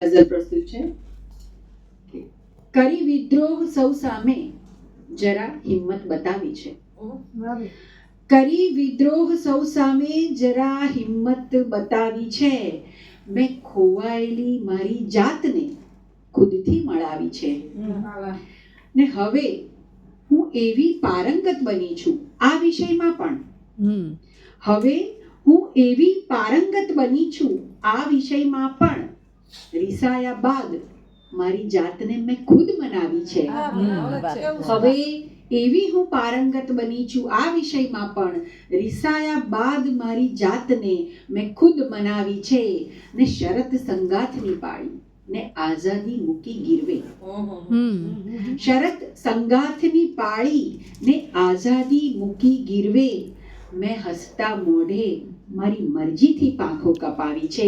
ગઝલ પ્રસ્તુત છે કે કરી વિદ્રોહ સૌ સામે જરા હિંમત બતાવી છે. કરી વિદ્રોહ સૌ સામે જરા હિંમત બતાવી છે. મેં ખોવાયેલી મારી જાતને ખુદથી મળાવી છે. ને હવે હું એવી પારંગત બની છું આ વિષયમાં પણ. હવે હું એવી પારંગત બની છું આ વિષયમાં પણ. રિસાયા બાદ મારી જાતને મેં ખુદ મનાવી છે. હવે એવી હું પારંગત બની છું આ વિષયમાં પણ. રિસાયા બાદ મારી જાતને મેં ખુદ મનાવી છે. ને શરત સંગાથની પાળી ને આઝાદી મૂકી ગીરવે. શરત સંગાથની પાળી ને આઝાદી મૂકી ગીરવે. મેં હસતા મોઢે મારી મરજીથી પાંખો કપાવી છે.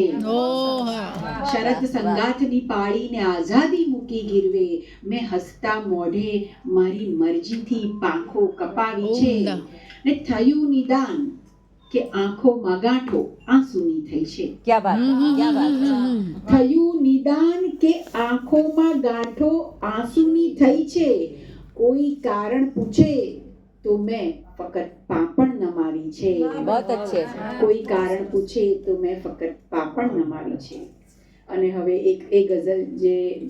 શરત સંગાથની પાળી ને આઝાદી મૂકી ગીરવે. મેં હસતા મોઢે મારી મરજીથી પાંખો કપાવી છે. ને થયું નિદાન કે આંખોમાં ગાંઠો આંસુની થઈ છે. થયું નિદાન કે આંખોમાં ગાંઠો આંસુની થઈ છે. કોઈ કારણ પૂછે તો મેં ફક્ત પાંપણ નમાવી છે. કોઈ કારણ પૂછે તો મેં ફક્ત પાંપણ નમાવી છે. અને હવે એક એ ગઝલ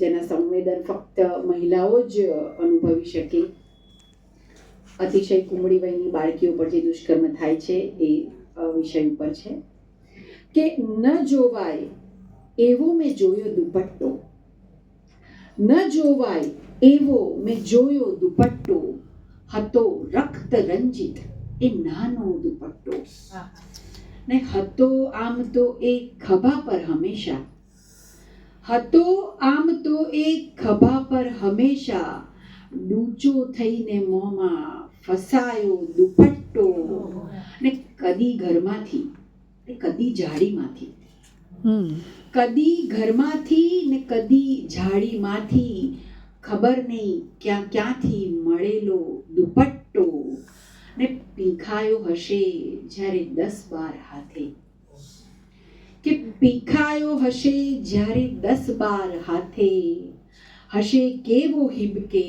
જેના સંવેદન ફક્ત મહિલાઓ જ અનુભવી શકે. અતિશય કુમળી વયની બાળકીઓ પર જે દુષ્કર્મ થાય છે એ વિષય ઉપર છે કે ન જોવાય એવો મેં જોયો દુપટ્ટો. ન જોવાય એવો મેં જોયો દુપટ્ટો. હતો રક્ત રંજિત એ નાનો દુપટ્ટો. ને હતો આમ તો એ ખભા પર હંમેશા. હતો આમ તો એ ખભા પર હંમેશા. ડૂચો થઈને મોંમાં ફસાયો દુપટ્ટો. ને કદી ઘરમાંથી ને કદી ઝાડીમાંથી. કદી ઘરમાંથી ને કદી ઝાડીમાંથી. ખબર નહીં ક્યાંથી મળેલો દુપટ્ટો. ને પીંખાયો હશે જ્યારે 10-12 હાથે. કે પીંખાયો હશે જ્યારે 10-12 હાથે. હશે કેવો હિબકે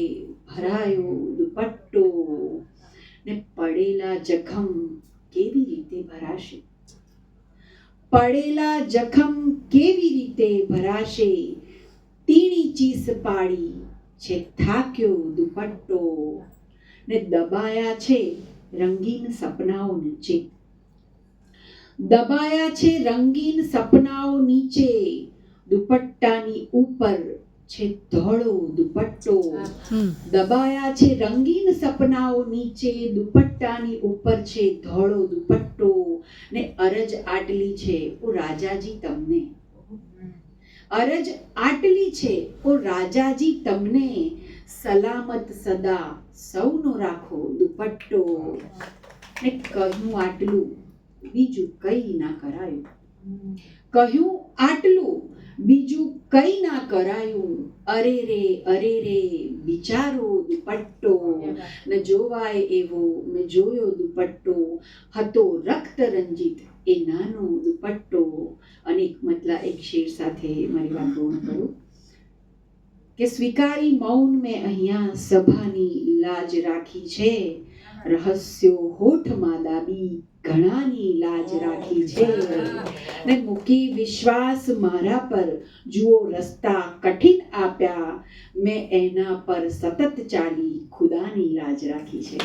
ભરાયો દુપટ્ટો. ને પડેલા જખમ કેવી રીતે ભરાશે. પડેલા જખમ કેવી રીતે ભરાશે. તીણી ચીસ પાડી છે થાક્યો દુપટ્ટો. ને દબાયા છે રંગીન સપનાઓ નીચે. દબાયા છે રંગીન સપનાઓ નીચે. દુપટ્ટાની ઉપર છે ધોળો દુપટ્ટો. દબાયા છે રંગીન સપનાઓ નીચે. દુપટ્ટાની ઉપર છે ધોળો દુપટ્ટો. ને અરજ આટલી છે ઓ રાજાજી તમને. અરજ આટલી છે ઓ રાજાજી તમને. સલામત સદા સૌનો રાખો દુપટ્ટો. ને કહ્યું આટલું બીજું કઈ ના કરાયું. કહ્યું આટલું બીજું કઈ ના કરાયું. અરે રે બિચારો દુપટ્ટો. ન જોવાય એવો મેં જોયો દુપટ્ટો. હતો રક્ત રંજિત એ નાનો દુપટ્ટો. અને એક શેર સાથે મારી વાત પૂર્ણ કરું કે સ્વીકારી મૌન મેં અહીંયા સભાની લાજ રાખી છે. રહસ્યો હોઠમાં દાબી ઘણાની લાજ રાખી છે. ને મૂકી વિશ્વાસ મારા પર જુઓ રસ્તા કઠિન આપ્યા. મેં એના પર સતત ચાલી ખુદાની લાજ રાખી છે.